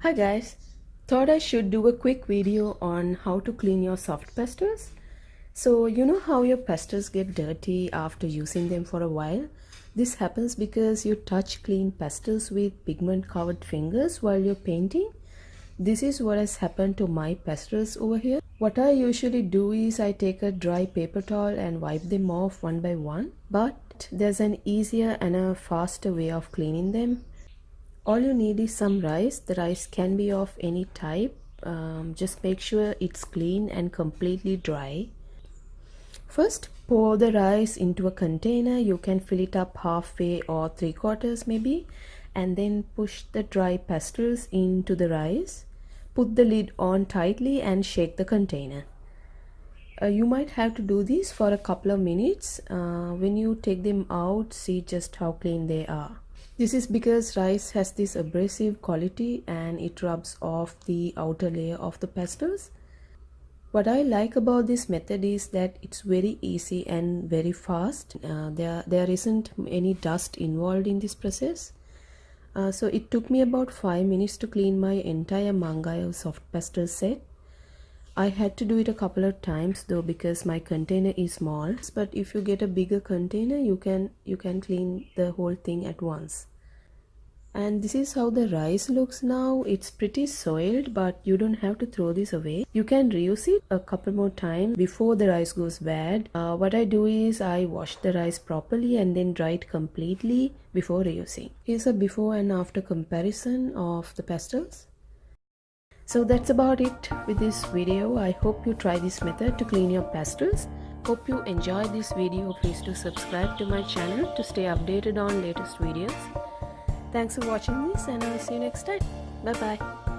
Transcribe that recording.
Hi guys, thought I should do a quick video on how to clean your soft pastels. So you know how your pastels get dirty after using them for a while? This happens because you touch clean pastels with pigment covered fingers while you're painting. This is what has happened to my pastels over here. What I usually do is I take a dry paper towel and wipe them off one by one. But there's an easier and a faster way of cleaning them. All you need is some rice. The rice can be of any type. Just make sure it's clean and completely dry. First, pour the rice into a container. You can fill it up halfway or 3/4 maybe, and then push the dry pastels into the rice. Put the lid on tightly and shake the container. You might have to do this for a couple of minutes. When you take them out, see just how clean they are. This is because rice has this abrasive quality and it rubs off the outer layer of the pastels. What I like about this method is that it's very easy and very fast. There isn't any dust involved in this process. So it took me about 5 minutes to clean my entire Mangayo soft pastel set. I had to do it a couple of times though because my container is small, but if you get a bigger container you can clean the whole thing at once. And this is how the rice looks now. It's pretty soiled, but you don't have to throw this away. You can reuse it a couple more times before the rice goes bad. What I do is I wash the rice properly and then dry it completely before reusing. Here's a before and after comparison of the pastels. So that's about it with this video. I hope you try this method to clean your pastels. Hope you enjoyed this video. Please do subscribe to my channel to stay updated on latest videos. Thanks for watching this and I'll see you next time. Bye bye.